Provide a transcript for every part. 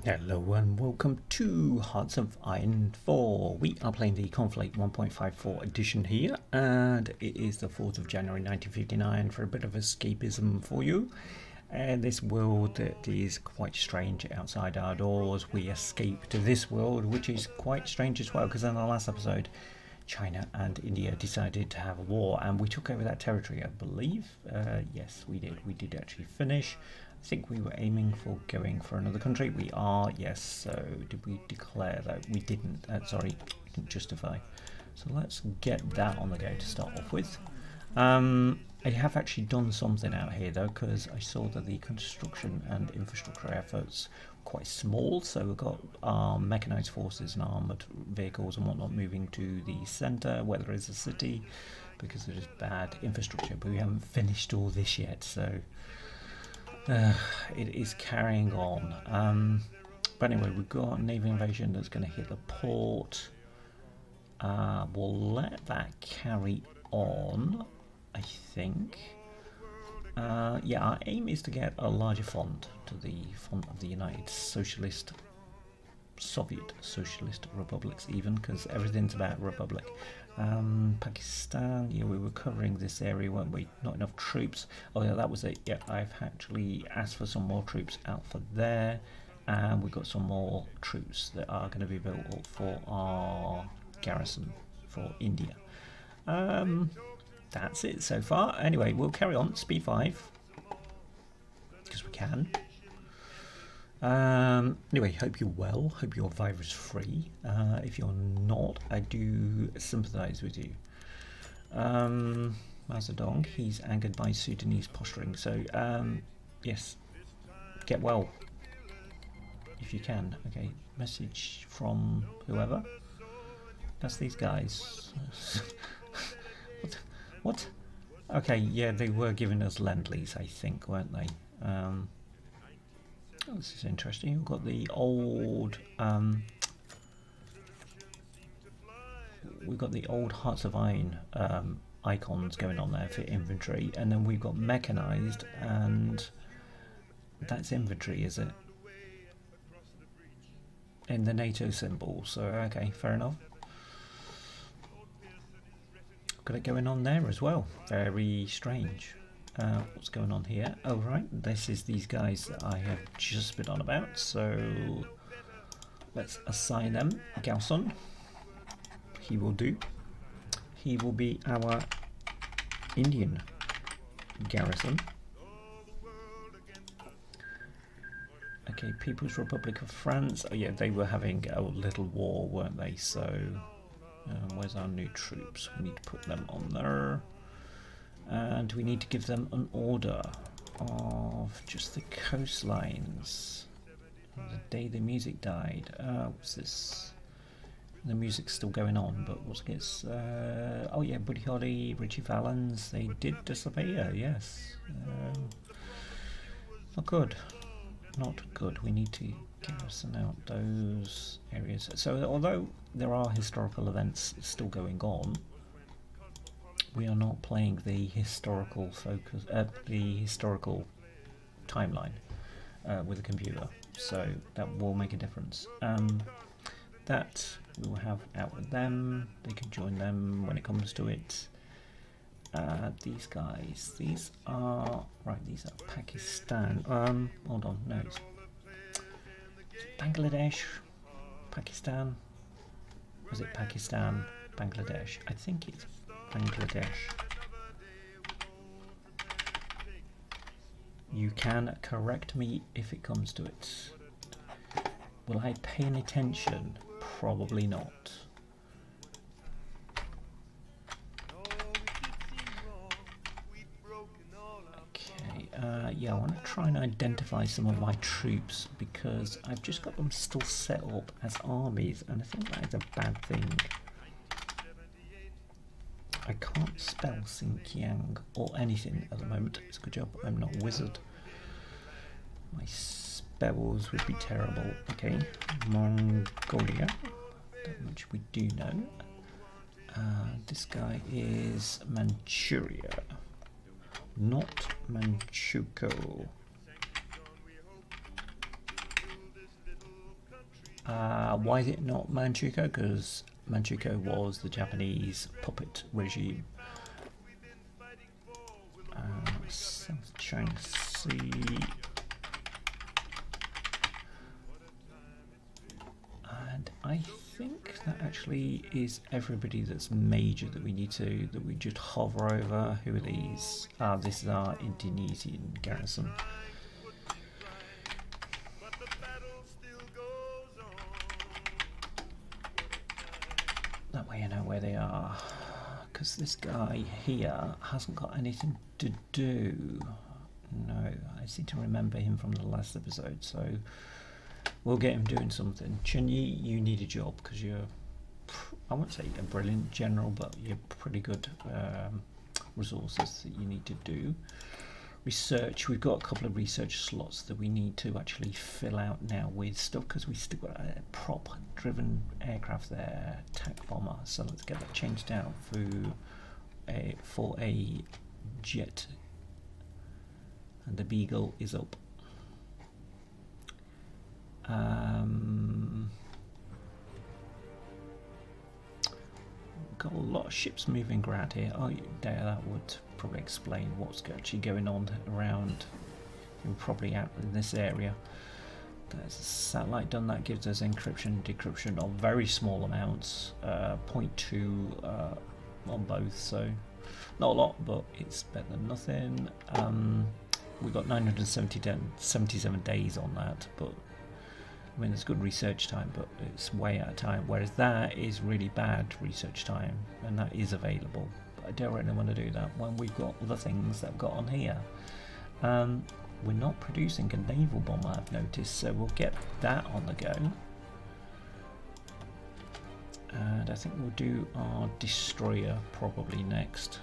Hello and welcome to Hearts of Iron 4. We are playing the Cornflakes 1.54 edition here, and it is the 4th of January 1959 for a bit of escapism for you. And this world that is quite strange outside our doors. We escape to this world, which is quite strange as well, because in the last episode, China and India decided to have a war, and we took over that territory, I believe. Yes, we did. We did actually finish. I think we were aiming for going for another country. We are, yes. So did we declare that? We didn't. Sorry, didn't justify. So let's get that on the go to start off with. I have actually done something out here though, because I saw that the construction and infrastructure efforts were quite small. So we've got our mechanized forces and armored vehicles and whatnot moving to the centre, where there is a city, because there is bad infrastructure. But we haven't finished all this yet, so it is carrying on. But anyway, we've got a naval invasion that's going to hit the port. We'll let that carry on, I think. Yeah, our aim is to get a larger font to the font of the United Socialist, Soviet Socialist Republics, even, because everything's about republic. Pakistan, yeah, we were covering this area, weren't we? Not enough troops. Oh yeah, that was it. Yeah, I've actually asked for some more troops out for there, and we've got some more troops that are going to be built up for our garrison for India. That's it so far. Anyway, we'll carry on. Speed 5, because we can. Anyway, hope you're well. Hope you're virus free. If you're not, I do sympathise with you. Mazadong, he's angered by Sudanese posturing. So, yes, get well if you can. Okay, message from whoever. That's these guys. What? Okay, yeah, they were giving us Lend-Lease, I think, weren't they? This is interesting. We've got the old Hearts of Iron icons going on there for inventory, and then we've got mechanized, and that's inventory, is it? In the NATO symbol. So okay, fair enough. Got it going on there as well. Very strange. What's going on here? Oh right, this is these guys that I have just been on about, so let's assign them. Galson, he will do. He will be our Indian garrison. Okay, People's Republic of France. Oh yeah, they were having a little war, weren't they? So where's our new troops? We need to put them on there. And we need to give them an order of just the coastlines. The day the music died. What's this? The music's still going on, but what's this? Oh yeah, Buddy Holly, Richie Valens, they did disappear, yes. Not good. Not good. We need to garrison out those areas. So although there are historical events still going on, we are not playing the historical focus, the historical timeline with a computer, so that will make a difference. That we will have out with them. They can join them when it comes to it. These guys, these are right. These are Pakistan. Hold on, no, it's Bangladesh, Pakistan. Was it Pakistan, Bangladesh? I think it's Bangladesh. You can correct me if it comes to it. Will I pay any attention? Probably not. Okay, yeah, I want to try and identify some of my troops, because I've just got them still set up as armies, and I think that is a bad thing. I can't spell Xinjiang or anything at the moment. It's a good job I'm not a wizard. My spells would be terrible. Okay, Mongolia. That much we do know. This guy is Manchuria, not Manchukuo. Why is it not Manchukuo? Because Manchukuo was the Japanese puppet regime. South China Sea. And I think that actually is everybody that's major that we need to, that we just hover over. Who are these? This is our Indonesian garrison. That way I know where they are. Because this guy here hasn't got anything to do. No, I seem to remember him from the last episode, so we'll get him doing something. Chunyi, you need a job because you're, I won't say a brilliant general, but you're pretty good resources that you need to do. Research, we've got a couple of research slots that we need to actually fill out now with stuff because we still got a prop driven aircraft there, attack bomber, so let's get that changed out for a jet, and the Beagle is up. Got a lot of ships moving around here. Oh, that would probably explain what's actually going on around, probably out in this area. There's a satellite done, that gives us encryption, decryption of very small amounts, 0.2 on both, so not a lot, but it's better than nothing. We've got 977 days on that, but I mean, there's good research time, but it's way out of time, whereas that is really bad research time, and that is available. But I don't really want to do that when we've got other things that I've got on here. We're not producing a naval bomber, I've noticed, so we'll get that on the go. And I think we'll do our destroyer probably next.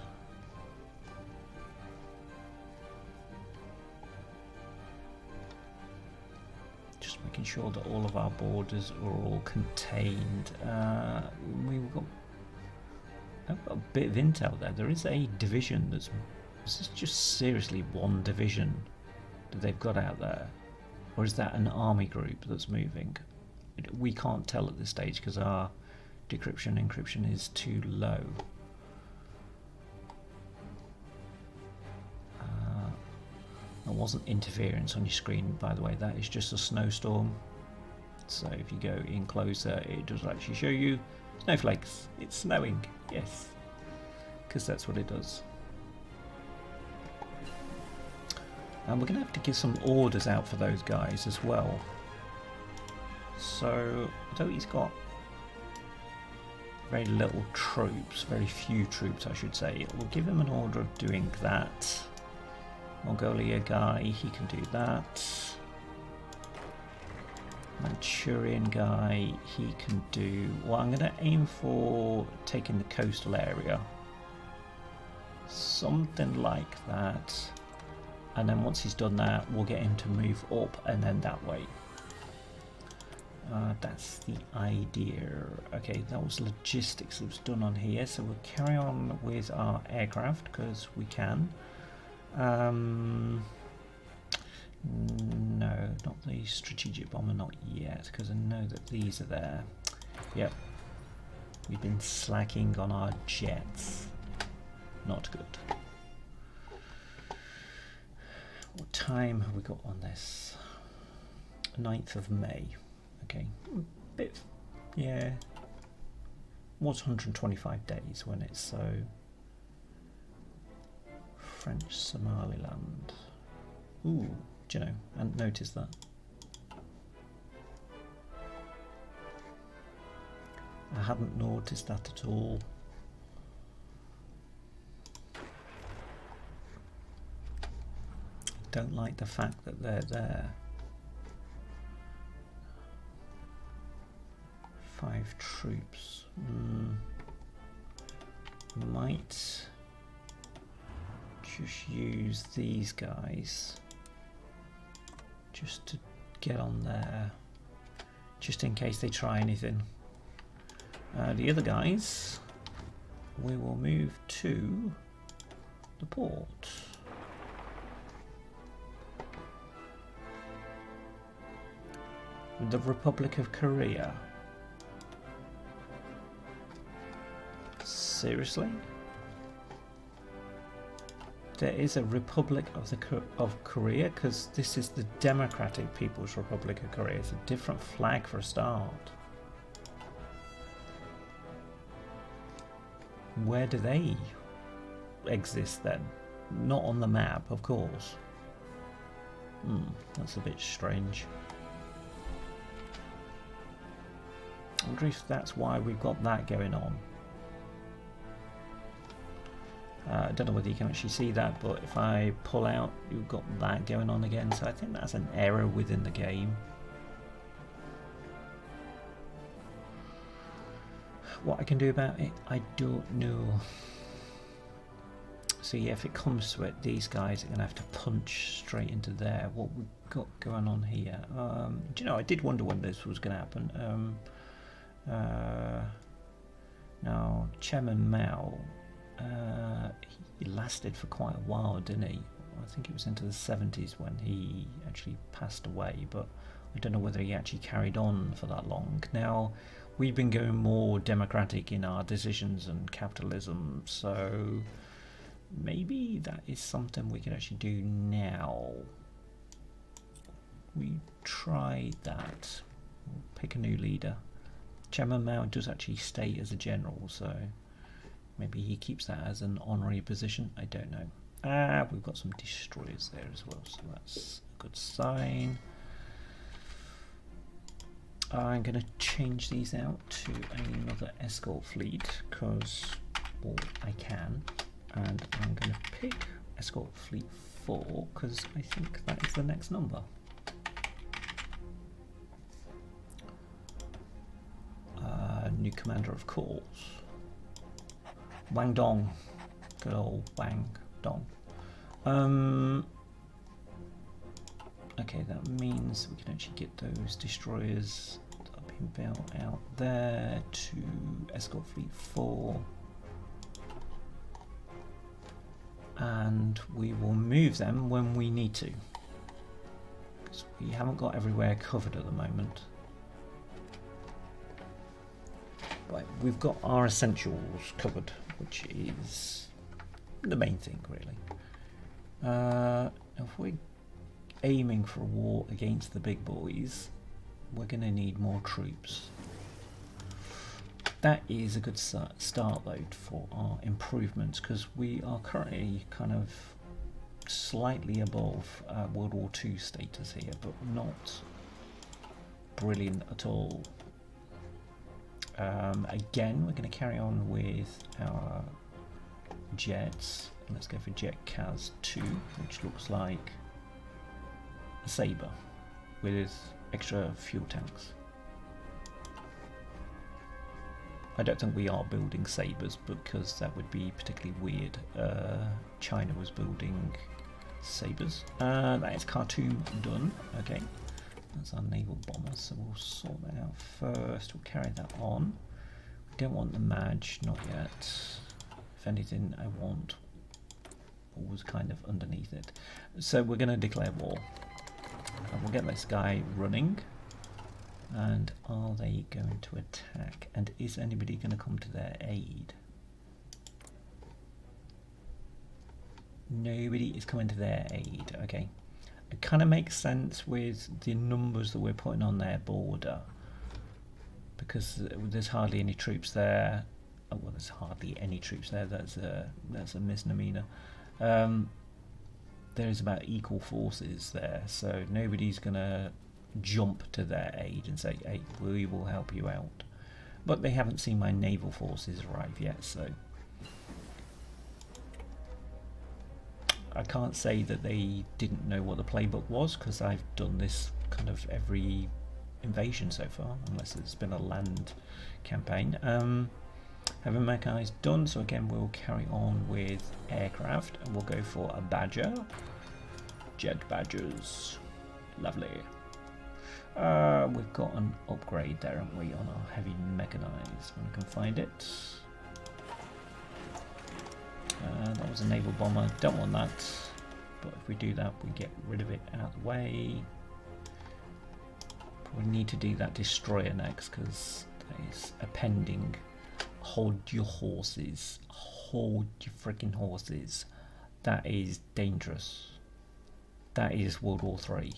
Just making sure that all of our borders are all contained. I've got a bit of intel there. There is a division this is just seriously one division that they've got out there, or is that an army group that's moving? We can't tell at this stage because our decryption encryption is too low. That wasn't interference on your screen, by the way, that is just a snowstorm. So if you go in closer, it does actually show you snowflakes. It's snowing, yes, because that's what it does. And we're going to have to give some orders out for those guys as well. So, although he's got very little troops, very few troops I should say, we'll give him an order of doing that. Mongolia guy, he can do that. Manchurian guy, he can do, well, I'm going to aim for taking the coastal area. Something like that. And then once he's done that, we'll get him to move up and then that way. That's the idea. Okay, that was logistics that was done on here, so we'll carry on with our aircraft because we can. No, not the strategic bomber, not yet, because I know that these are there. Yep, we've been slacking on our jets. Not good. What time have we got on this? 9th of May. Okay, bit, yeah. Was 125 days when it's so. French Somaliland. Ooh, do you know? I hadn't noticed that. I hadn't noticed that at all. Don't like the fact that they're there. 5 troops. Might just use these guys just to get on there, just in case they try anything. The other guys, we will move to the port. The Republic of Korea. Seriously? There is a Republic of Korea, because this is the Democratic People's Republic of Korea. It's a different flag for a start. Where do they exist then? Not on the map, of course. That's a bit strange. I wonder if that's why we've got that going on. I don't know whether you can actually see that, but if I pull out, you've got that going on again. So I think that's an error within the game. What I can do about it, I don't know. So yeah, if it comes to it, these guys are going to have to punch straight into there. What we've got going on here. Do you know, I did wonder when this was going to happen. Now, Chairman Mao, he lasted for quite a while, didn't he? I think it was into the 70s when he actually passed away, but I don't know whether he actually carried on for that long. Now, we've been going more democratic in our decisions and capitalism, so maybe that is something we can actually do now. We try that. We'll pick a new leader. Chairman Mao does actually stay as a general, so maybe he keeps that as an honorary position. I don't know. We've got some destroyers there as well, so that's a good sign. I'm going to change these out to another escort fleet because, well, I can. And I'm going to pick escort fleet 4 because I think that is the next number. New commander, of course. Wang Dong. Good old Wang Dong. Okay, that means we can actually get those destroyers that have been built out there to escort fleet 4. And we will move them when we need to, because we haven't got everywhere covered at the moment. Right, we've got our essentials covered, which is the main thing, really. If we're aiming for a war against the big boys, we're going to need more troops. That is a good start though for our improvements, because we are currently kind of slightly above World War II status here, but not brilliant at all. Again, we're going to carry on with our jets. Let's go for Jet Kaz 2, which looks like a Sabre with extra fuel tanks. I don't think we are building Sabres because that would be particularly weird. China was building Sabres. That is Khartoum done. Okay, that's our naval bomber, so we'll sort that out first. We'll carry that on. We don't want the Maj, not yet. If anything, I want what was kind of underneath it. So we're going to declare war. And we'll get this guy running. And are they going to attack? And is anybody going to come to their aid? Nobody is coming to their aid. Okay. It kind of makes sense with the numbers that we're putting on their border, because there's hardly any troops there. Oh, well, there's hardly any troops there. That's a misnomer. There is about equal forces there, so nobody's going to jump to their aid and say, hey, we will help you out. But they haven't seen my naval forces arrive yet, so I can't say that they didn't know what the playbook was, because I've done this kind of every invasion so far, unless it's been a land campaign. Heavy mechanized done, so again we'll carry on with aircraft, and we'll go for a Badger. Jet Badgers. Lovely. We've got an upgrade there, haven't we, on our heavy mechanized, when I can find it. That was a naval bomber, don't want that, but if we do that we get rid of it out of the way. We need to do that destroyer next because that is a pending. Hold your horses. Hold your freaking horses. That is dangerous. That is World War III.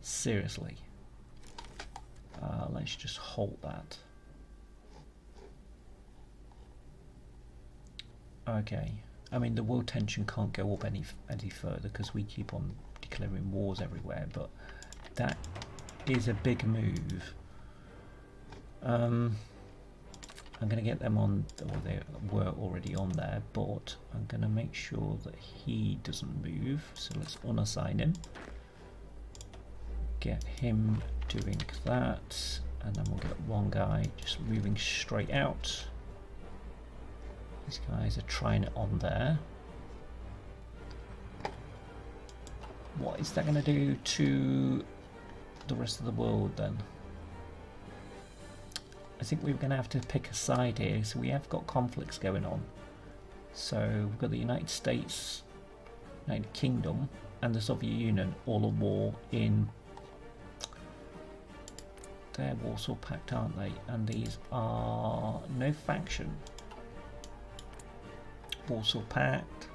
Seriously. Let's just hold that. Okay. I mean, the world tension can't go up any further because we keep on declaring wars everywhere, but that is a big move. I'm going to get them on, or they were already on there, but I'm going to make sure that he doesn't move. So let's unassign him. Get him doing that, and then we'll get one guy just moving straight out. These guys are trying it on there. What is that going to do to the rest of the world then? I think we're going to have to pick a side here. So we have got conflicts going on. So we've got the United States, United Kingdom, and the Soviet Union all at war in. They're Warsaw Pact, aren't they? And these are no faction. Warsaw Pact,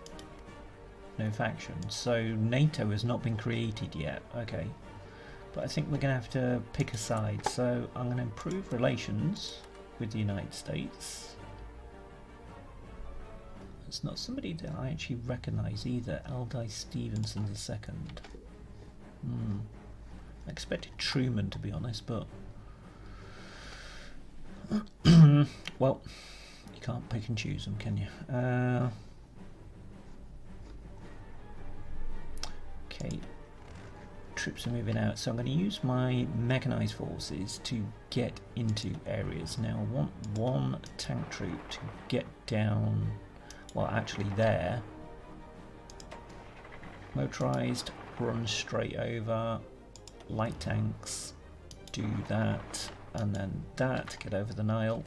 no faction. So NATO has not been created yet. Okay. But I think we're going to have to pick a side. So I'm going to improve relations with the United States. It's not somebody that I actually recognise either. Aldi Stevenson II. I expected Truman, to be honest, but well, you can't pick and choose them, can you? Okay. Troops are moving out, so I'm going to use my mechanised forces to get into areas. Now I want one tank troop to get down, well actually there, motorised, run straight over, light tanks, do that, and then that, get over the Nile.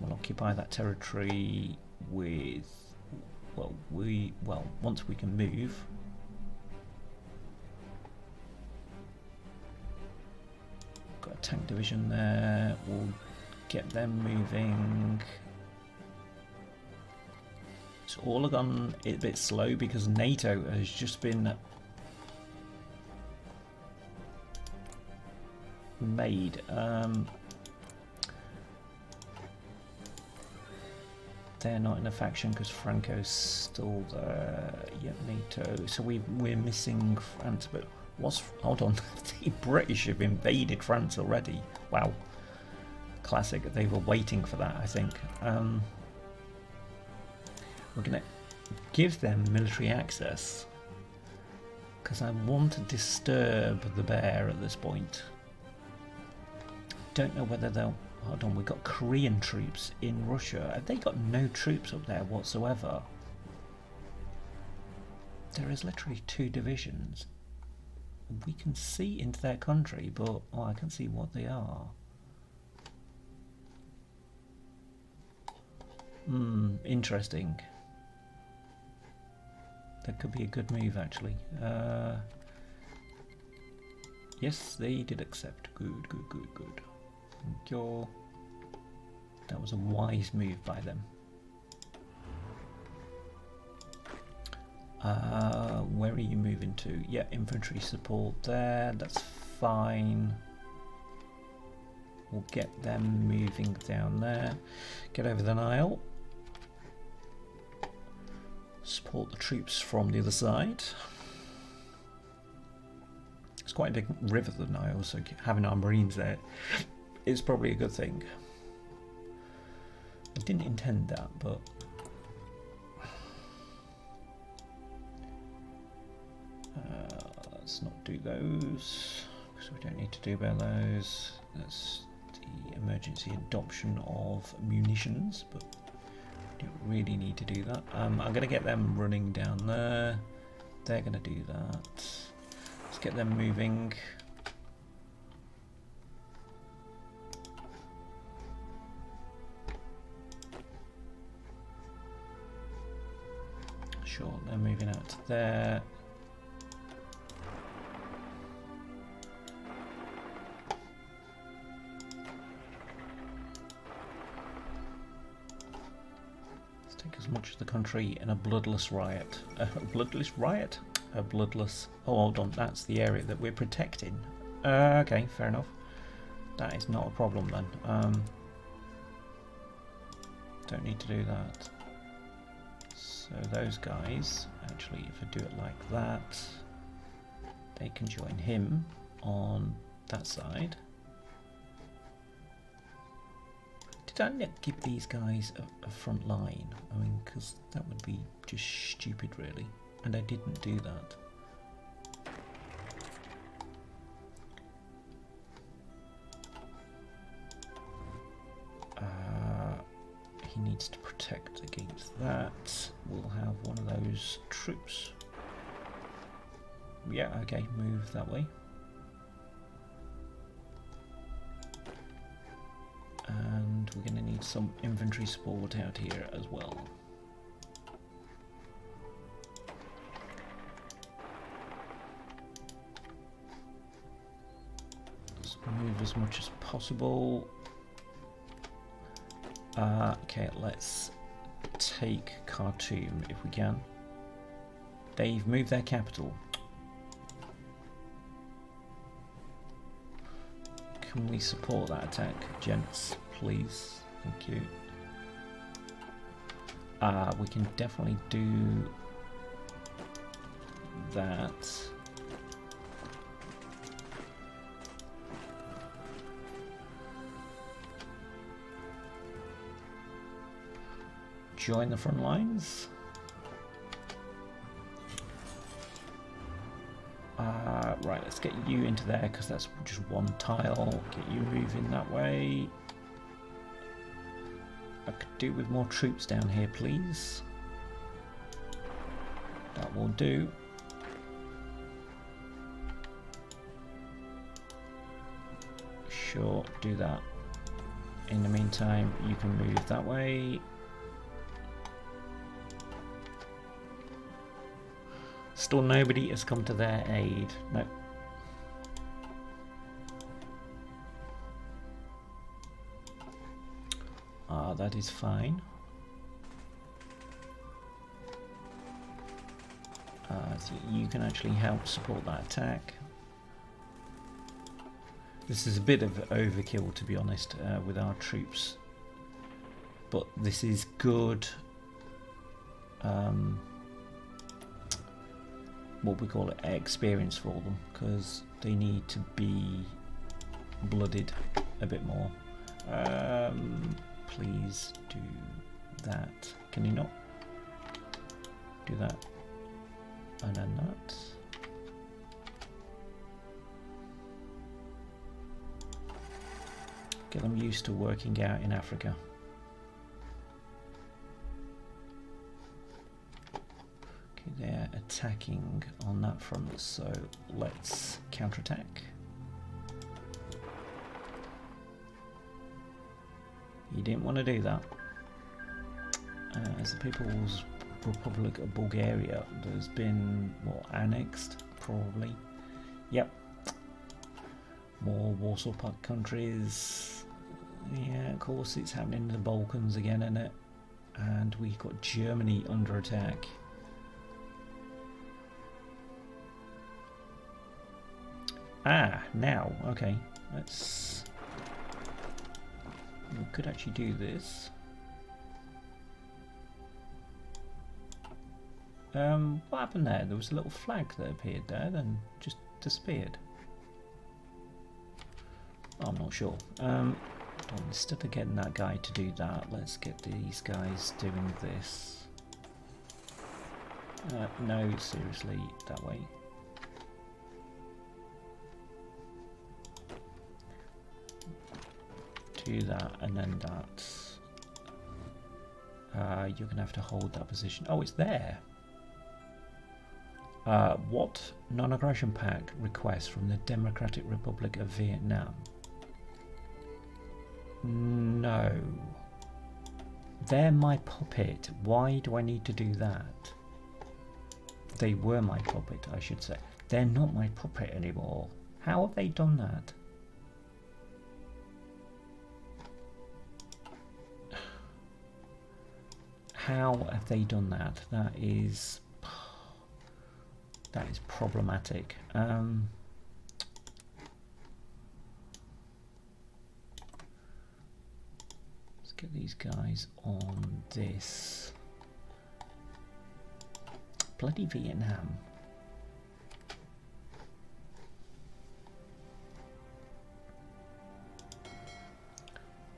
We'll occupy that territory with, well, once we can move. Got a tank division there, we'll get them moving. It's all gone a bit slow because NATO has just been made. They're not in a faction because Franco's still there. Yep, NATO. So we're missing France, but hold on, the British have invaded France already. Wow, classic. They were waiting for that, I think. We're gonna give them military access because I want to disturb the bear at this point. Don't know whether they'll. Hold on, we've got Korean troops in Russia. Have they got no troops up there whatsoever? There is literally 2 divisions. We can see into their country, but I can't see what they are. Interesting. That could be a good move, actually. Yes, they did accept. Good. Thank you. That was a wise move by them. Where are you moving to? Yeah, infantry support there. That's fine. We'll get them moving down there. Get over the Nile. Support the troops from the other side. It's quite a big river, the Nile, so having our marines there is probably a good thing. I didn't intend that, but let's not do those because we don't need to do about those. That's the emergency adoption of munitions, but we don't really need to do that. I'm going to get them running down there. They're going to do that. Let's get them moving. Sure, they're moving out to there. as much of the country in a bloodless riot. A bloodless riot? A bloodless... Oh, hold on, that's the area that we're protecting. Okay, fair enough. That is not a problem then. Don't need to do that. So those guys, actually, if I do it like that, they can join him on that side. Did I not give these guys a front line? I mean, because that would be just stupid, really. And I didn't do that. He needs to protect against that. We'll have one of those troops. Yeah, okay, move that way. And we're going to need some infantry support out here as well. Let's move as much as possible. Okay, let's take Khartoum if we can. They've moved their capital. Can we support that attack, gents, please? Thank you. We can definitely do that. Join the front lines. Right, let's get you into there because that's just one tile. Get you moving that way. I could do with more troops down here, please. That will do. Sure, do that. In the meantime, you can move that way. Still nobody has come to their aid. No. That is fine. So you can actually help support that attack. This is a bit of overkill, to be honest, with our troops. But this is good. What we call it, experience for them, because they need to be blooded a bit more. Please do that. Can you not do that? And then that. Get them used to working out in Africa. They're attacking on that front, so let's counterattack. You didn't want to do that. As the People's Republic of Bulgaria, there's been more annexed, probably. Yep. More Warsaw Pact countries. Yeah, of course, it's happening in the Balkans again, isn't it? And we've got Germany under attack. Now, okay, let's... We could actually do this. What happened there? There was a little flag that appeared there, then just disappeared. I'm not sure. Instead of getting that guy to do that, let's get these guys doing this. No, seriously, that way. Do that, and then that. You're going to have to hold that position. Oh, it's there. What non-aggression pact requests from the Democratic Republic of Vietnam? No. They're my puppet. Why do I need to do that? They were my puppet, I should say. They're not my puppet anymore. How have they done that? How have they done that? That is problematic. Let's get these guys on this. Bloody Vietnam.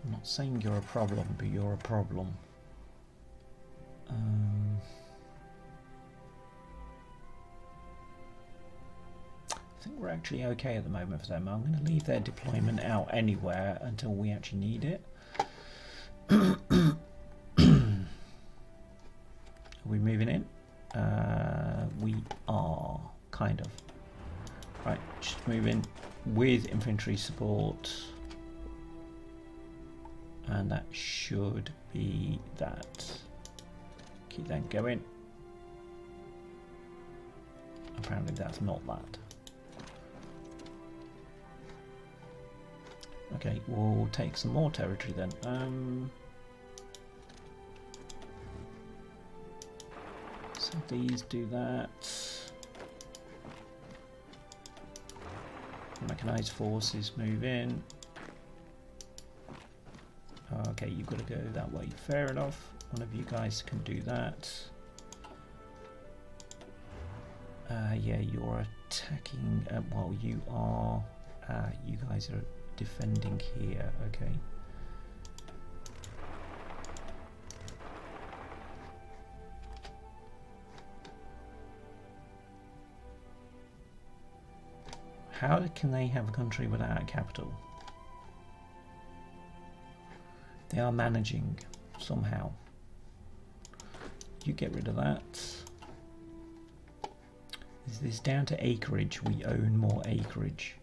I'm not saying you're a problem, but you're a problem. I think we're actually okay at the moment for them. I'm going to leave their deployment out anywhere until we actually need it. Are we moving in? We are, kind of. Right, just move in with infantry support. And that should be that. Keep that going. Apparently that's not that. Okay, we'll take some more territory then. So these do that. Mechanized forces move in. Okay, you've got to go that way. Fair enough. One of you guys can do that. Yeah, you're attacking. Well, you are. You guys are defending here. Okay. How can they have a country without a capital? They are managing somehow. You get rid of that. Is this down to acreage? We own more acreage.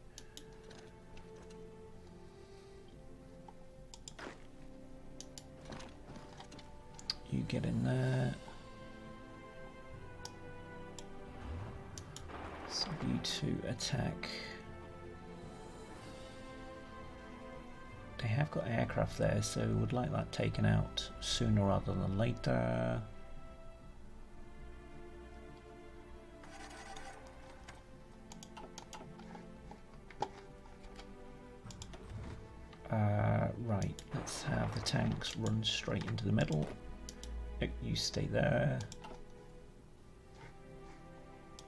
You get in there. So you two attack. They have got aircraft there, so would like that taken out sooner rather than later. Right, let's have the tanks run straight into the middle. You stay there.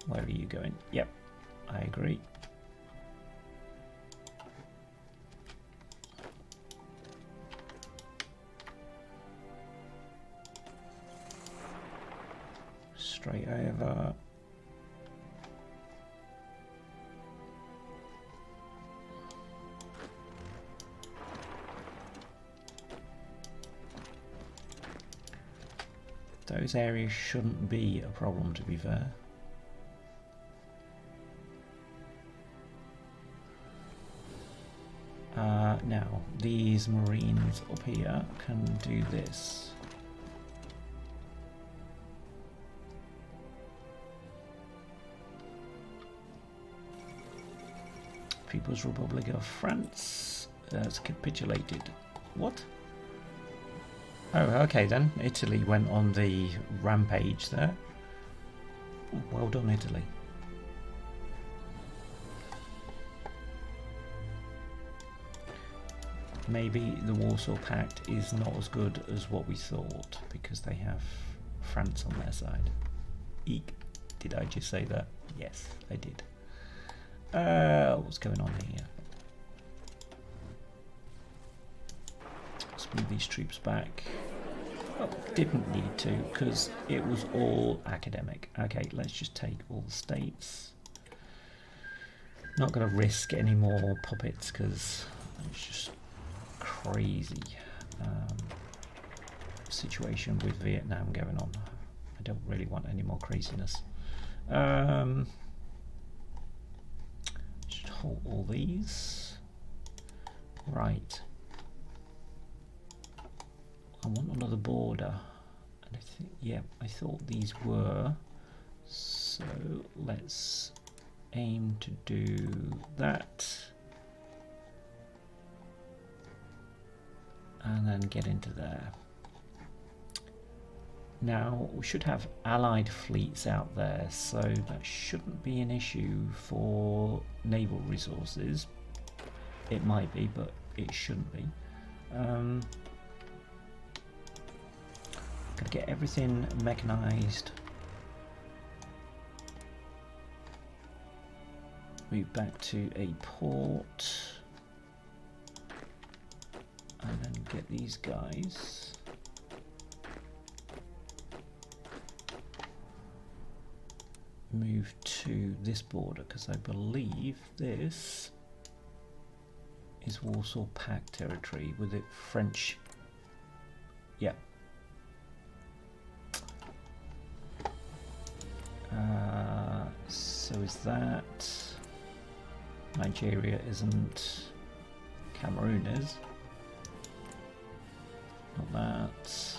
Where are you going? Yep, I agree. Straight over. Those areas shouldn't be a problem, to be fair. Now, these Marines up here can do this. People's Republic of France has capitulated. What? Oh, okay then. Italy went on the rampage there. Well done, Italy. Maybe the Warsaw Pact is not as good as what we thought because they have France on their side. Eek. Did I just say that? Yes, I did. What's going on here? Let's move these troops back. Oh, didn't need to because it was all academic. Okay, let's just take all the states. Not going to risk any more puppets because it's just crazy situation with Vietnam going on. I don't really want any more craziness. Should hold all these. Right. I want another border. And I think, yeah, I thought these were. So let's aim to do that. And then get into there. Now, we should have allied fleets out there, so that shouldn't be an issue for naval resources. It might be, but it shouldn't be. Gotta get everything mechanized. Move back to a port. And then get these guys. Move to this border, because I believe this is Warsaw Pact territory with it French. Yeah. So is that Nigeria isn't, Cameroon is. Not that.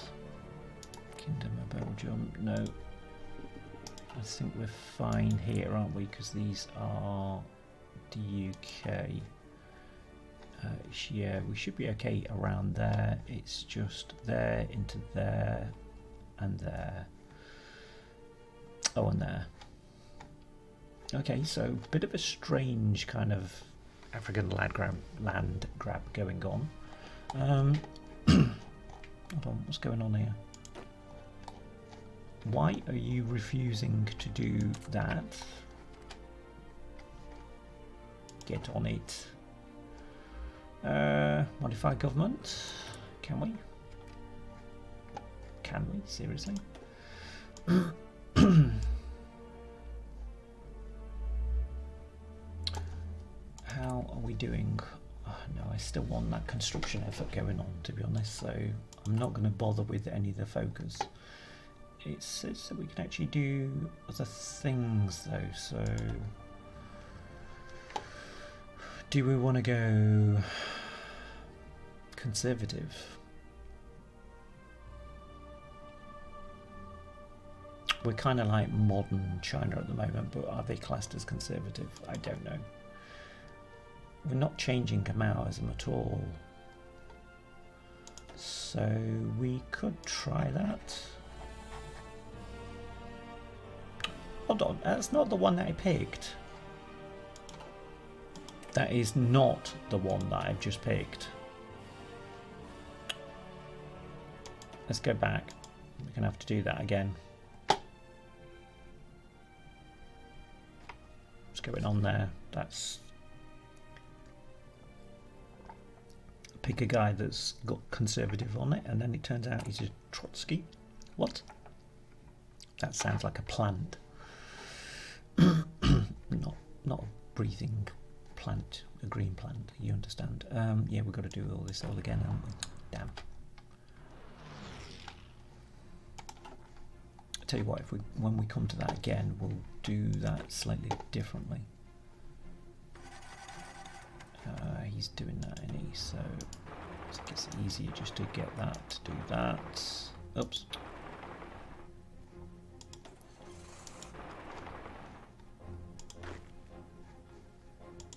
Kingdom of Belgium, no. I think we're fine here, aren't we? Because these are the UK. Yeah, we should be okay around there. It's just there, into there, and there. Oh, and there. Okay, so bit of a strange kind of African land grab going on. Hold on, what's going on here? Why are you refusing to do that? Get on it. Modify government. Can we? Can we? Seriously? How are we doing? Oh, no, I still want that construction effort going on, to be honest, so I'm not going to bother with any of the focus. It says that we can actually do other things though, so do we want to go conservative? We're kind of like modern China at the moment, but are they classed as conservative? I don't know. We're not changing Maoism at all, so we could try that. Hold on, that's not the one that I picked. That is not the one that I've just picked. Let's go back. We're going to have to do that again. What's going on there? That's... Pick a guy that's got conservative on it, and then it turns out he's a Trotsky. What? That sounds like a plant. not a breathing plant, a green plant, you understand. Yeah, we've got to do all this all again, haven't we? Damn. I tell you what, if when we come to that again, we'll do that slightly differently. He's doing that, and so I think it's easier just to get that to do that. Oops.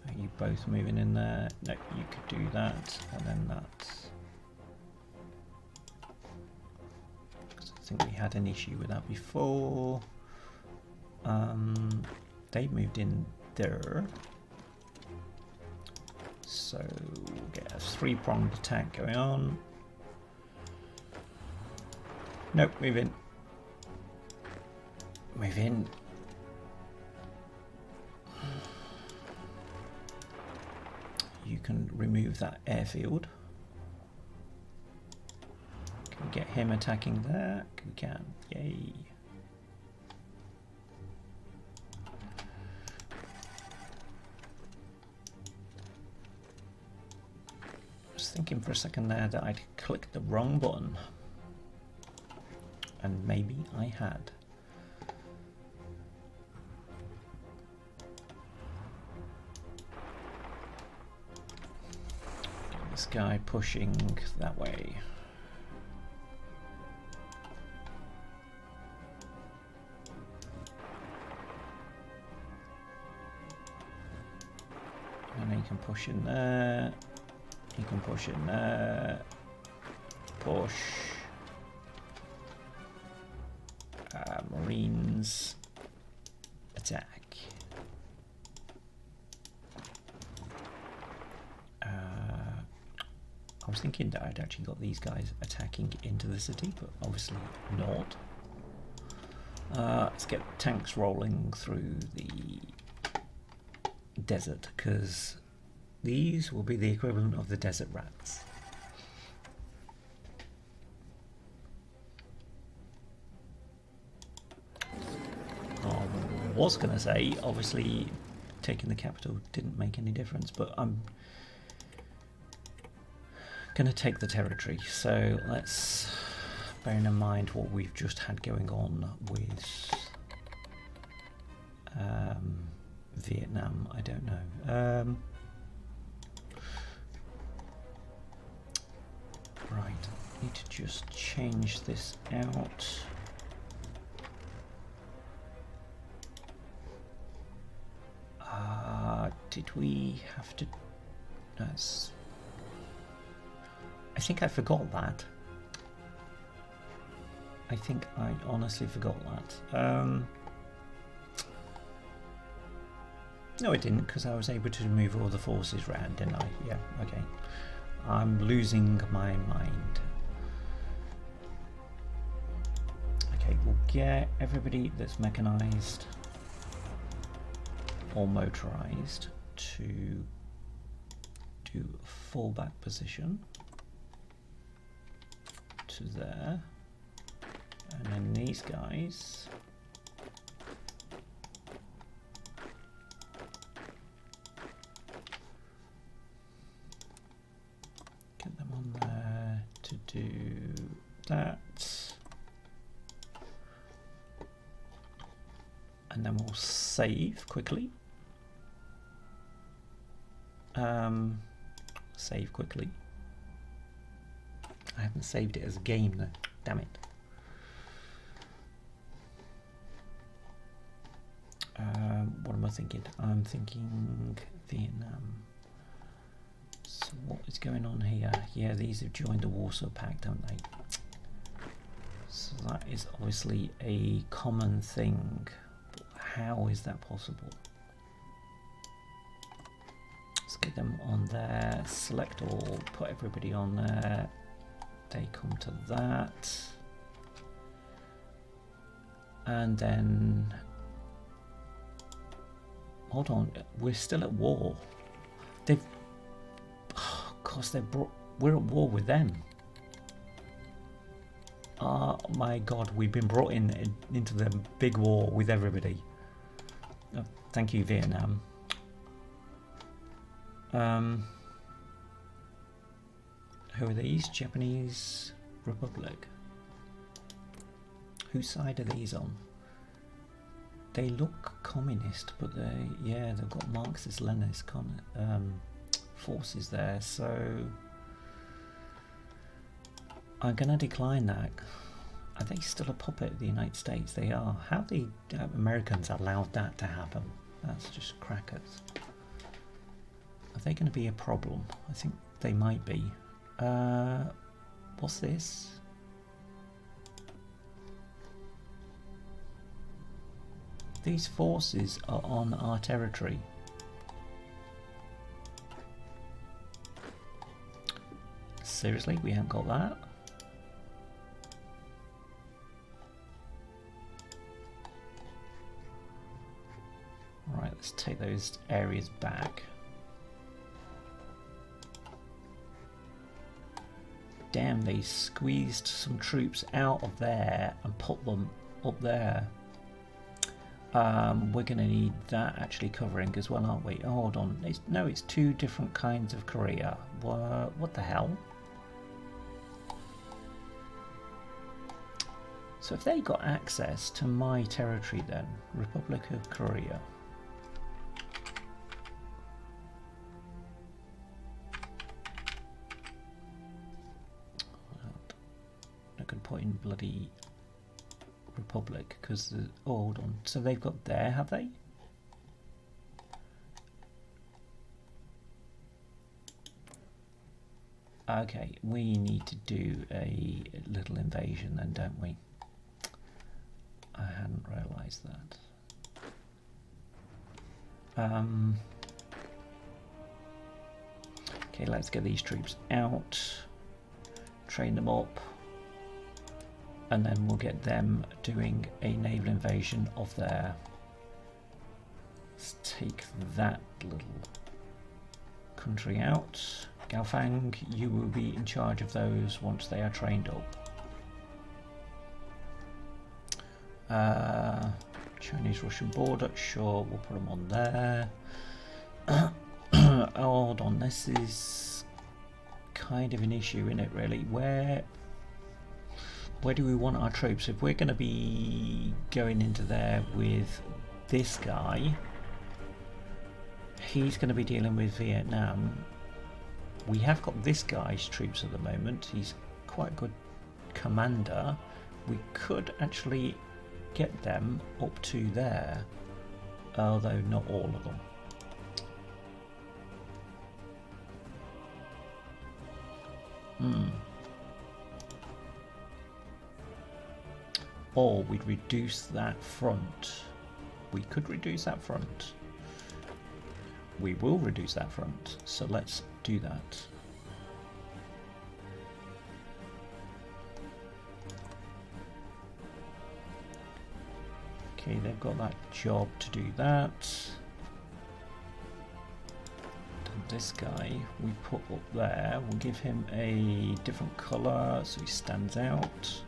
Are you both moving in there? No, you could do that, and then that. Because I think we had an issue with that before. They moved in there. So we'll get a three-pronged attack going on. Nope, move in. Move in. You can remove that airfield. Can we get him attacking there? We can. Yay. I was thinking for a second there that I'd clicked the wrong button. And maybe I had. Get this guy pushing that way. And he can push in there. He can push in there. Push. Marines attack. I was thinking that I'd actually got these guys attacking into the city, but obviously not. Let's get tanks rolling through the desert, because these will be the equivalent of the desert rats. I was going to say, obviously, taking the capital didn't make any difference, but I'm going to take the territory. So let's bear in mind what we've just had going on with Vietnam. I don't know. Right, need to just change this out. Did we have to? That's. I think I forgot that. I think I honestly forgot that. No, I didn't, because I was able to move all the forces around, didn't I? Yeah, okay. I'm losing my mind. Okay, we'll get everybody that's mechanized or motorized to do a fallback position to there, and then these guys get them on there to do that, and then we'll save quickly. Save quickly. I haven't saved it as a game though, damn it. What am I thinking? I'm thinking Vietnam. So what is going on here? Yeah, these have joined the Warsaw Pact, haven't they? So that is obviously a common thing. But how is that possible? Let's get them on there, select all, put everybody on there. They come to that. And then, hold on, we're still at war. They've, oh, of course, we're at war with them. Oh my God, we've been brought into the big war with everybody. Oh, thank you, Vietnam. Who are these? Japanese Republic. Whose side are these on? They look communist, but they've got Marxist-Leninist forces there. So I'm gonna decline that. Are they still a puppet of the United States? They are. How the Americans allowed that to happen? That's just crackers. Are they going to be a problem? I think they might be. What's this? These forces are on our territory. Seriously, we haven't got that? Right, let's take those areas back. Damn, they squeezed some troops out of there and put them up there. We're going to need that actually covering as well, aren't we? Oh, hold on. It's two different kinds of Korea. What the hell? So if they got access to my territory then, Republic of Korea. Put in bloody Republic because oh, hold on, so they've got there, have they? Okay, we need to do a little invasion then, don't we? I hadn't minimize that. Okay, let's get these troops out, train them up, and then we'll get them doing a naval invasion of there. Let's take that little country out. Gaofang, you will be in charge of those once they are trained up. Chinese-Russian border, sure, we'll put them on there. Hold on, this is kind of an issue, isn't it, really? Where do we want our troops? If we're going to be going into there with this guy, he's going to be dealing with Vietnam. We have got this guy's troops at the moment. He's quite a good commander. We could actually get them up to there, although not all of them. Or we'd reduce that front. We could reduce that front. We will reduce that front, so let's do that. Okay, they've got that job to do that. And this guy we put up there, we'll give him a different colour so he stands out.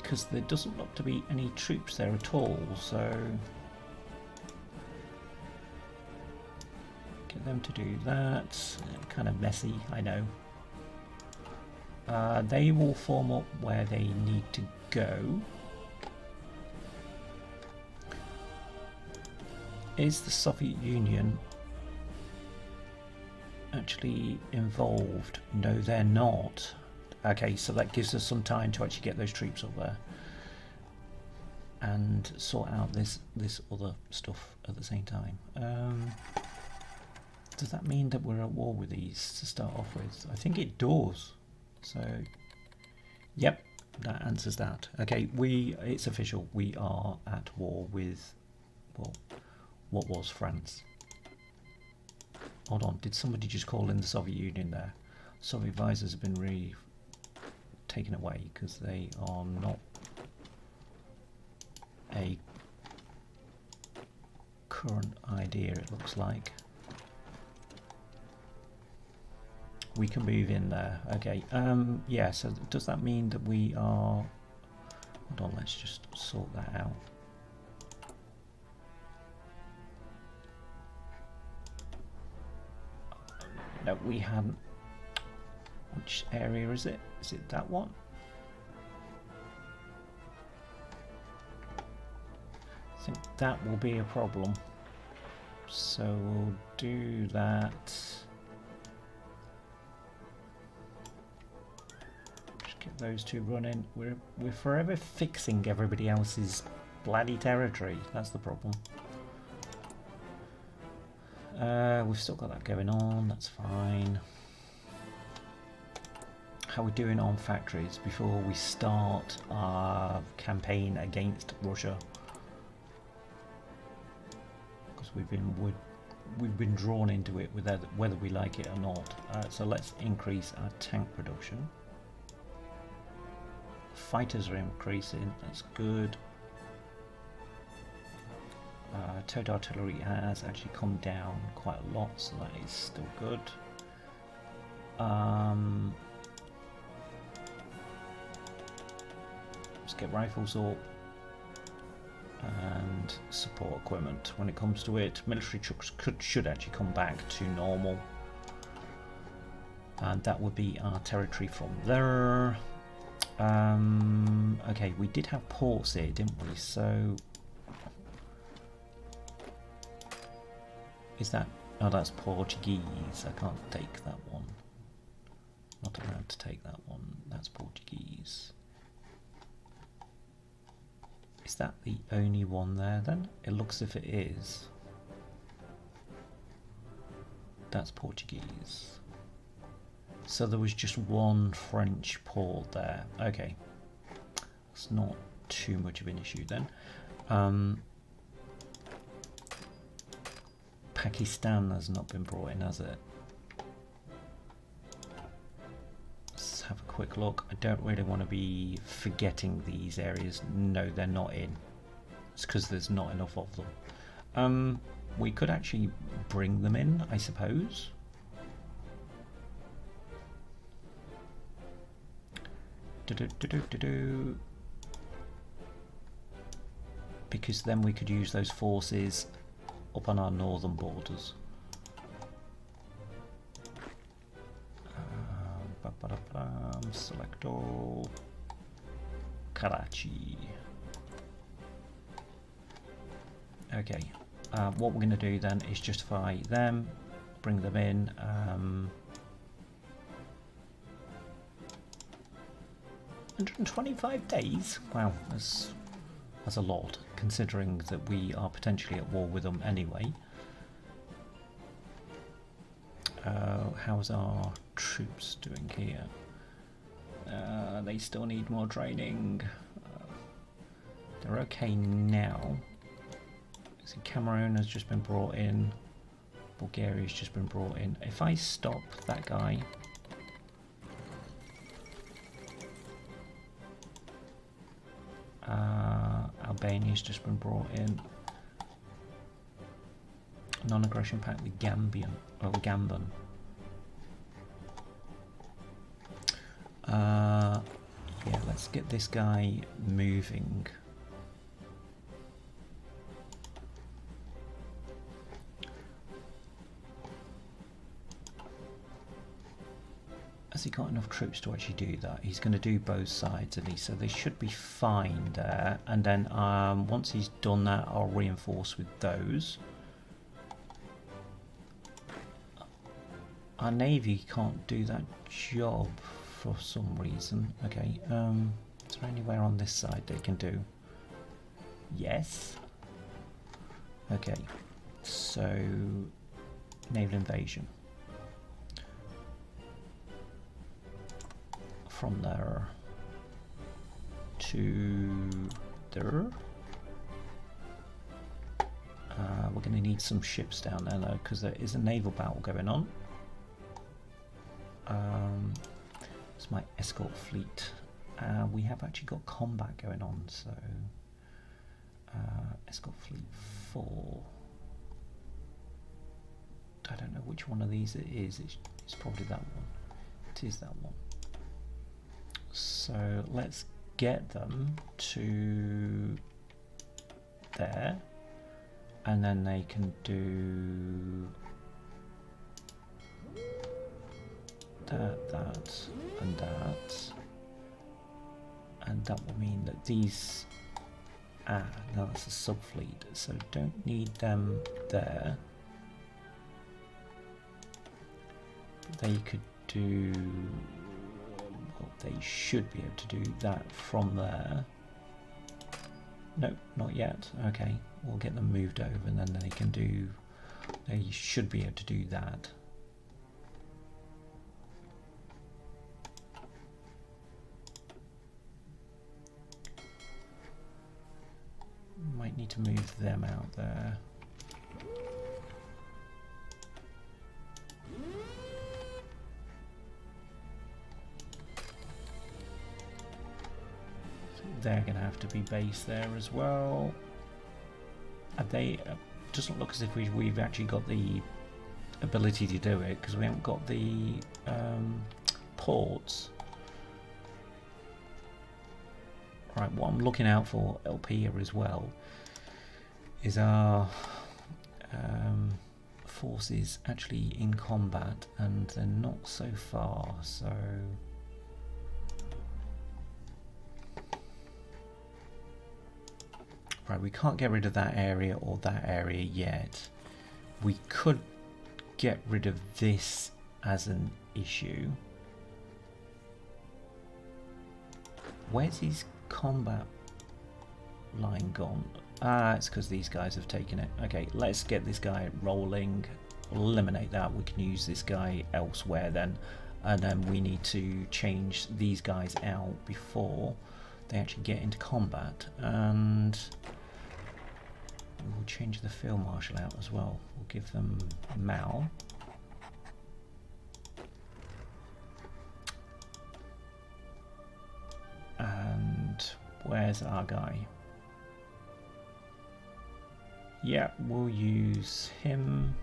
Because there doesn't look to be any troops there at all, so get them to do that. Kind of messy, I know. They will form up where they need to go. Is the Soviet Union actually involved? No, they're not. Okay, so that gives us some time to actually get those troops up there and sort out this other stuff at the same time. Does that mean that we're at war with these to start off with? I think it does. So, yep, that answers that. Okay, it's official. We are at war with, well, what was France. Hold on, did somebody just call in the Soviet Union there? Soviet advisors have been taken away because they are not a current idea, it looks like. We can move in there. Okay, yeah, so does that mean that we are... Hold on, let's just sort that out. No, we haven't. Which area is it? Is it that one? I think that will be a problem. So we'll do that. Just get those two running. We're forever fixing everybody else's bloody territory. That's the problem. We've still got that going on. That's fine. How we're doing on factories before we start our campaign against Russia, because we've been drawn into it whether we like it or not. So let's increase our tank production. Fighters are increasing. That's good. Towed artillery has actually come down quite a lot, so that is still good. Let's get rifles up and support equipment. When it comes to it, military trucks should actually come back to normal, and that would be our territory from there. Okay, we did have ports here, didn't we? So is that... Oh, that's Portuguese. I can't take that one. Not allowed to take that one. That's Portuguese. Is that the only one there then? It looks as if it is. That's Portuguese. So there was just one French port there. Okay. It's not too much of an issue then. Pakistan has not been brought in, has it? Let's have a quick look. I don't really want to be forgetting these areas. No, they're not in. It's because there's not enough of them. We could actually bring them in, I suppose. Because then we could use those forces up on our northern borders. Select all. Karachi. Okay. What we're going to do then is justify them, bring them in. 125 days? Wow, that's a lot, considering that we are potentially at war with them anyway. How's our troops doing here? They still need more training. They're okay now. See, Cameroon has just been brought in. Bulgaria's just been brought in. If I stop that guy... Albania's just been brought in. Non-aggression pact with Gambian. Oh, Gambon. Yeah, let's get this guy moving. Has he got enough troops to actually do that? He's going to do both sides at least, so they should be fine there. And then once he's done that, I'll reinforce with those. Our navy can't do that job for some reason. Okay, is there anywhere on this side they can do? Yes. Okay, so naval invasion. From there to there. We're going to need some ships down there though, because there is a naval battle going on. It's my escort fleet. We have actually got combat going on, so escort fleet 4. I don't know which one of these it is. It's probably that one. It is that one. So let's get them to there, and then they can do that, and that, and that will mean that these, no, that's a sub-fleet, so don't need them there. But they could do, well, they should be able to do that from there. Nope, not yet. Okay, we'll get them moved over, and then they can do, they should be able to do that. Might need to move them out there. So they're going to have to be based there as well. And they doesn't look as if we've actually got the ability to do it, because we haven't got the ports. Right, what I'm looking out for LP here as well is our forces actually in combat, and they're not so far, so right, we can't get rid of that area or that area yet. We could get rid of this as an issue. Where's his combat line gone? Ah, it's because these guys have taken it. Okay, let's get this guy rolling. We'll eliminate that. We can use this guy elsewhere then. and then we need to change these guys out before they actually get into combat, and we'll change the field marshal out as well. We'll give them Mal. And where's our guy? Yeah, we'll use him.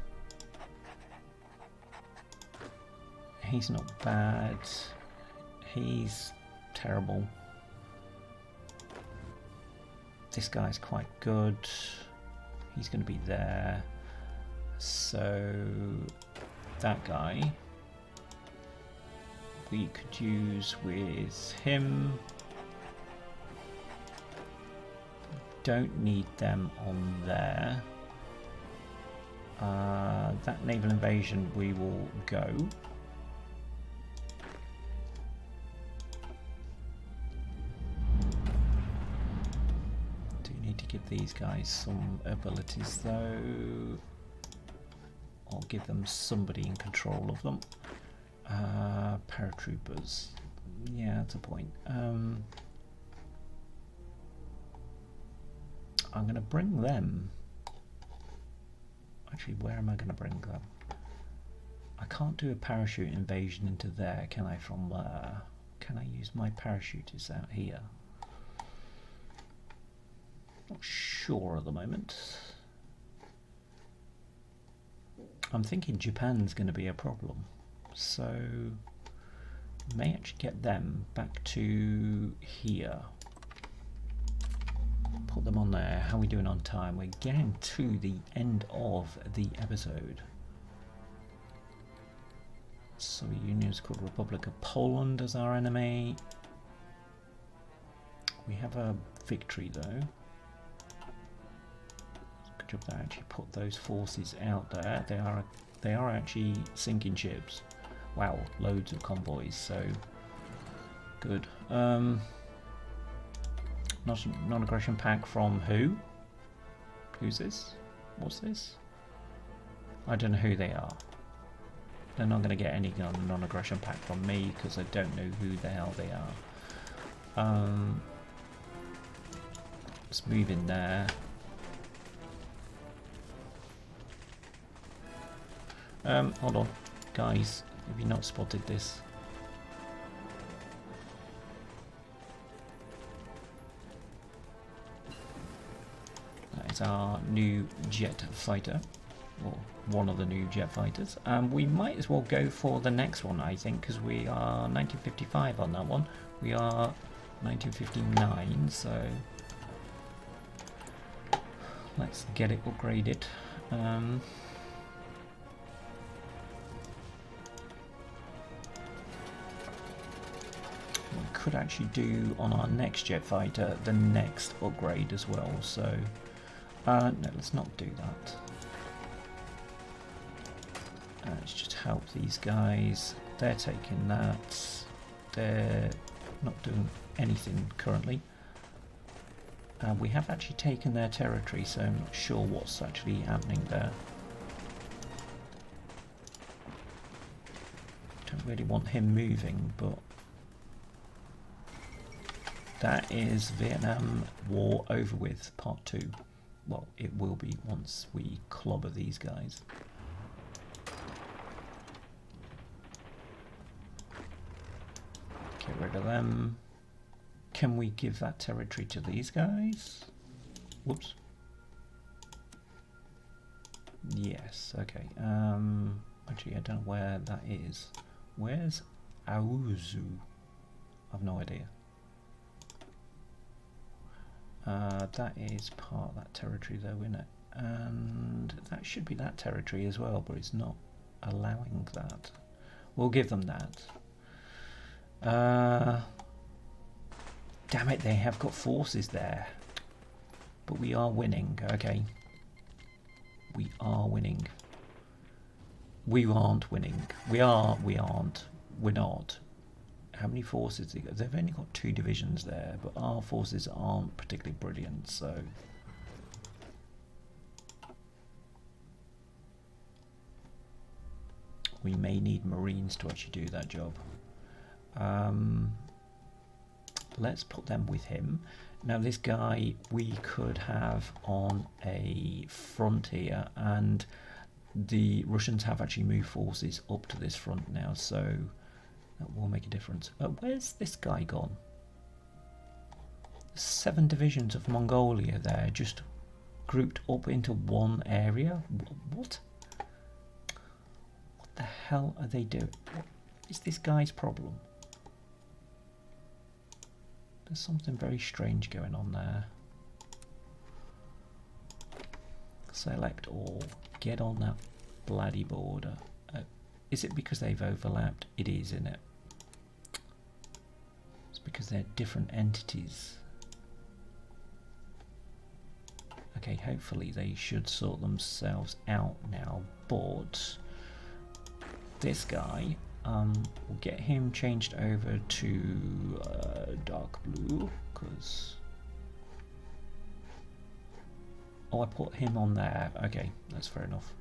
He's not bad. He's terrible. This guy's quite good. He's going to be there. So that guy we could use with him. Don't need them on there. That naval invasion we will go. Do need to give these guys some abilities though, or give them somebody in control of them. Paratroopers, yeah, that's a point. I'm going to bring them. Actually, where am I going to bring them? I can't do a parachute invasion into there, can I, from there? Can I use my parachutists out here? Not sure at the moment. I'm thinking Japan's going to be a problem. So, may actually get them back to here. Put them on there. How are we doing on time? We're getting to the end of the episode. Soviet Union is called Republic of Poland as our enemy. We have a victory though. Good job they actually put those forces out there. They are actually sinking ships. Wow, loads of convoys. So good. Non-aggression pack from who? Who's this? What's this? I don't know who they are. They're not going to get any non-aggression pack from me because I don't know who the hell they are. Let's move in there. Hold on, guys. Have you not spotted this? It's our new jet fighter, or one of the new jet fighters. We might as well go for the next one, I think, because we are 1955 on that one. We are 1959, so let's get it upgraded. We could actually do on our next jet fighter the next upgrade as well, so no, let's not do that. Let's just help these guys. They're taking that. They're not doing anything currently. We have actually taken their territory, so I'm not sure what's actually happening there. Don't really want him moving, but that is Vietnam War over with, part 2. Well, it will be once we clobber these guys. Get rid of them. Can we give that territory to these guys? Whoops. Yes, okay. Actually, I don't know where that is. Where's Aouzou? I've no idea. That is part of that territory though, isn't it? And that should be that territory as well, but it's not allowing that. We'll give them that. Damn it, they have got forces there. But we are winning, okay. We are winning. We aren't winning. We aren't. We're not. How many forces they got? They've only got 2 divisions there, but our forces aren't particularly brilliant, so we may need Marines to actually do that job. Let's put them with him. Now this guy we could have on a front here, and the Russians have actually moved forces up to this front now, so that will make a difference. Where's this guy gone? 7 divisions of Mongolia there, just grouped up into one area. What? What the hell are they doing? What is this guy's problem? There's something very strange going on there. Select all. Get on that bloody border. Is it because they've overlapped? It is, isn't it? It's because they're different entities. Okay, hopefully they should sort themselves out now, but this guy, we'll get him changed over to dark blue, because... Oh, I put him on there. Okay, that's fair enough.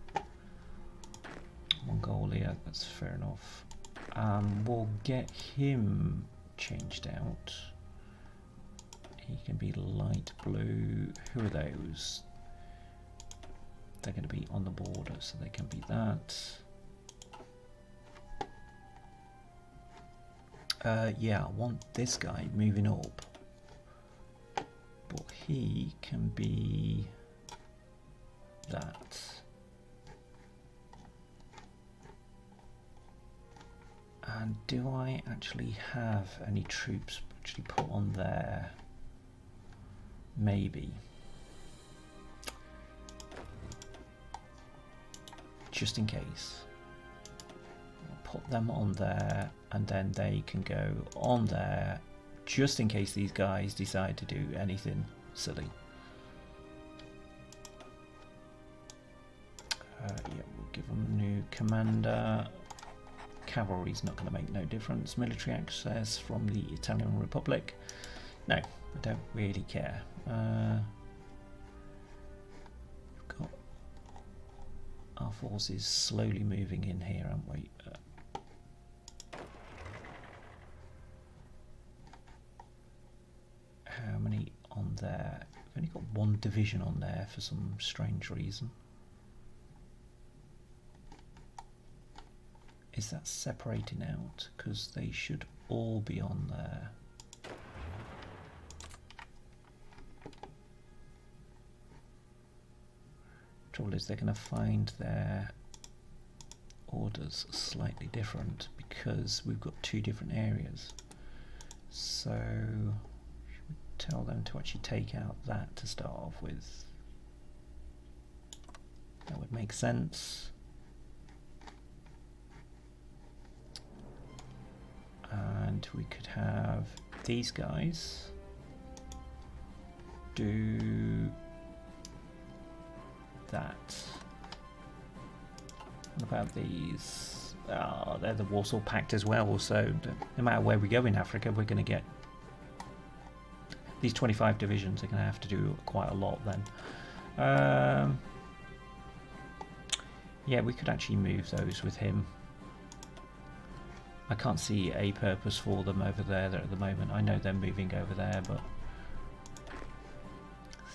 Mongolia, that's fair enough. We'll get him changed out. He can be light blue. Who are those? They're going to be on the border, so they can be that. Yeah, I want this guy moving up, but he can be that. And do I actually have any troops actually put on there? Maybe. Just in case. I'll put them on there, and then they can go on there just in case these guys decide to do anything silly. Yeah, we'll give them a new commander. Cavalry's not going to make no difference. Military access from the Italian Republic. No, I don't really care. We've got our forces slowly moving in here, haven't we? How many on there? We've only got 1 division on there for some strange reason. Is that separating out? Because they should all be on there. Trouble is they're going to find their orders slightly different because we've got 2 different areas. So should we tell them to actually take out that to start off with? That would make sense. And we could have these guys do that. What about these? Oh, they're the Warsaw Pact as well, so no matter where we go in Africa, we're going to get these 25 divisions are going to have to do quite a lot then. Yeah, we could actually move those with him. I can't see a purpose for them over there at the moment. I know they're moving over there, but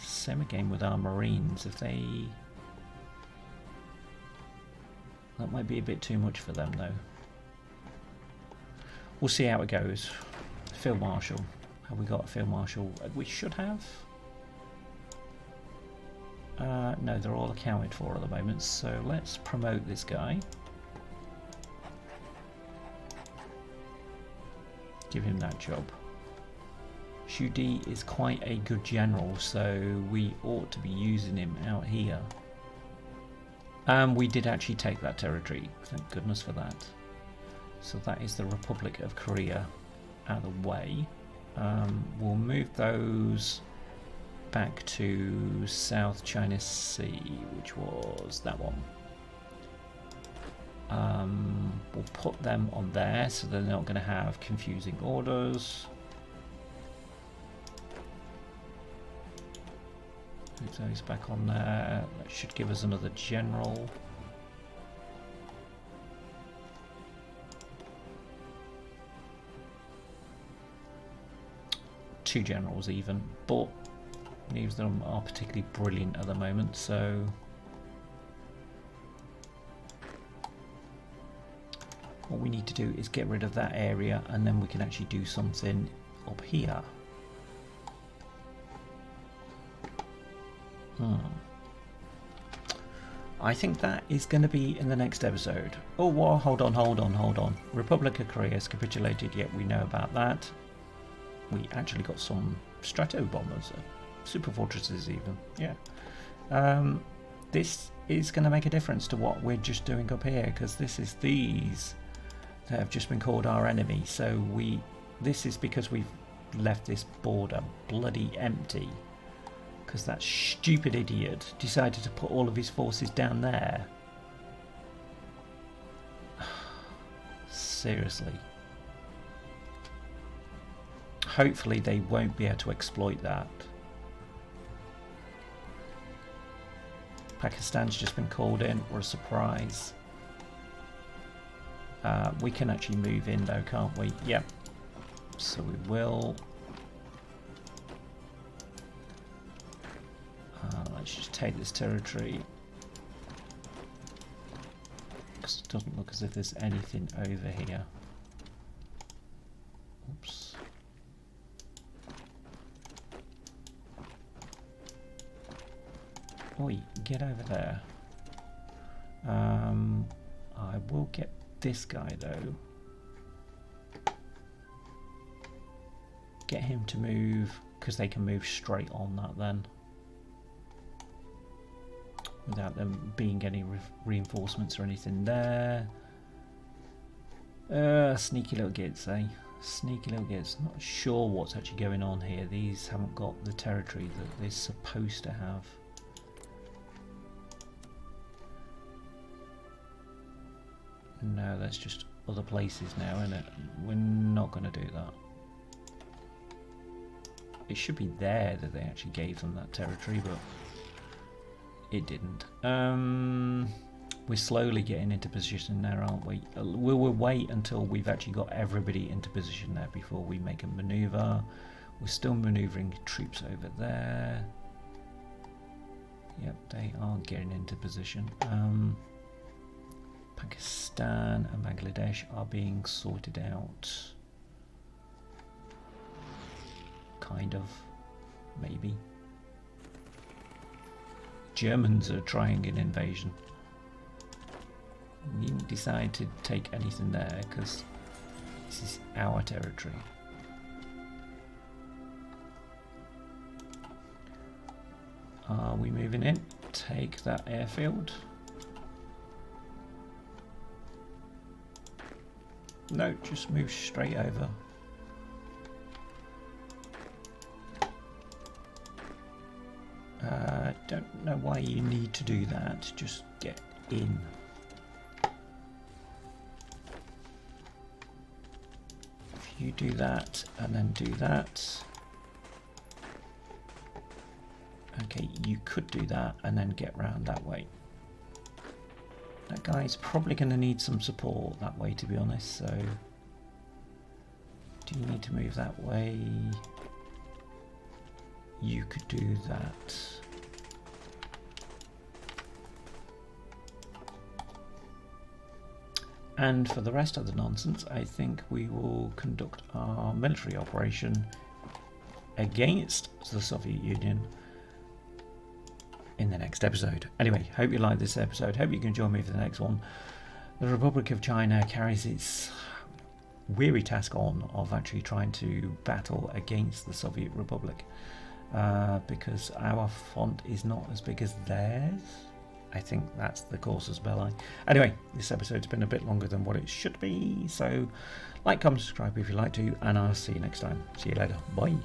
same again with our Marines. If they... That might be a bit too much for them though. We'll see how it goes. Field Marshal. Have we got a Field Marshal? We should have. No, they're all accounted for at the moment, so let's promote this guy. Give him that job. Shu Di is quite a good general, so we ought to be using him out here. We did actually take that territory, thank goodness for that. So that is the Republic of Korea out of the way. We'll move those back to South China Sea, which was that one. We'll put them on there so they're not going to have confusing orders. Move those back on there. That should give us another general. 2 generals even, but neither of them are particularly brilliant at the moment, so what we need to do is get rid of that area, and then we can actually do something up here. I think that is going to be in the next episode. Oh, well, hold on. Republic of Korea has capitulated, yet we know about that. We actually got some strato bombers, super fortresses even, yeah. This is going to make a difference to what we're just doing up here, because this is these that have just been called our enemy. So this is because we've left this border bloody empty, because that stupid idiot decided to put all of his forces down there. Seriously. Hopefully they won't be able to exploit that. Pakistan's just been called in. What a surprise. We can actually move in though, can't we? Yep. So we will. Let's just take this territory, because it doesn't look as if there's anything over here. Oops. Oi, get over there. I will get this guy though. Get him to move, because they can move straight on that then, without them being any reinforcements or anything there. Sneaky little gits, eh? Sneaky little gits. Not sure what's actually going on here. These haven't got the territory that they're supposed to have. No, that's just other places now, isn't it? We're not going to do that. It should be there that they actually gave them that territory, but it didn't. We're slowly getting into position there, aren't we? We'll wait until we've actually got everybody into position there before we make a maneuver. We're still maneuvering troops over there. Yep, they are getting into position. Pakistan and Bangladesh are being sorted out. Kind of, maybe. Germans are trying an invasion. We didn't decide to take anything there because this is our territory. Are we moving in? Take that airfield. No, just move straight over. Don't know why you need to do that, just get in. If you do that and then do that. Okay, you could do that and then get round that way. That guy's probably going to need some support that way, to be honest, so do you need to move that way? You could do that. And for the rest of the nonsense, I think we will conduct our military operation against the Soviet Union in the next episode. Anyway, hope you liked this episode. Hope you can join me for the next one. The Republic of China carries its weary task on of actually trying to battle against the Soviet Republic, because our font is not as big as theirs. I think that's the casus belli. Anyway, this episode's been a bit longer than what it should be, so like, comment, subscribe if you'd like to, and I'll see you next time. See you later. Bye.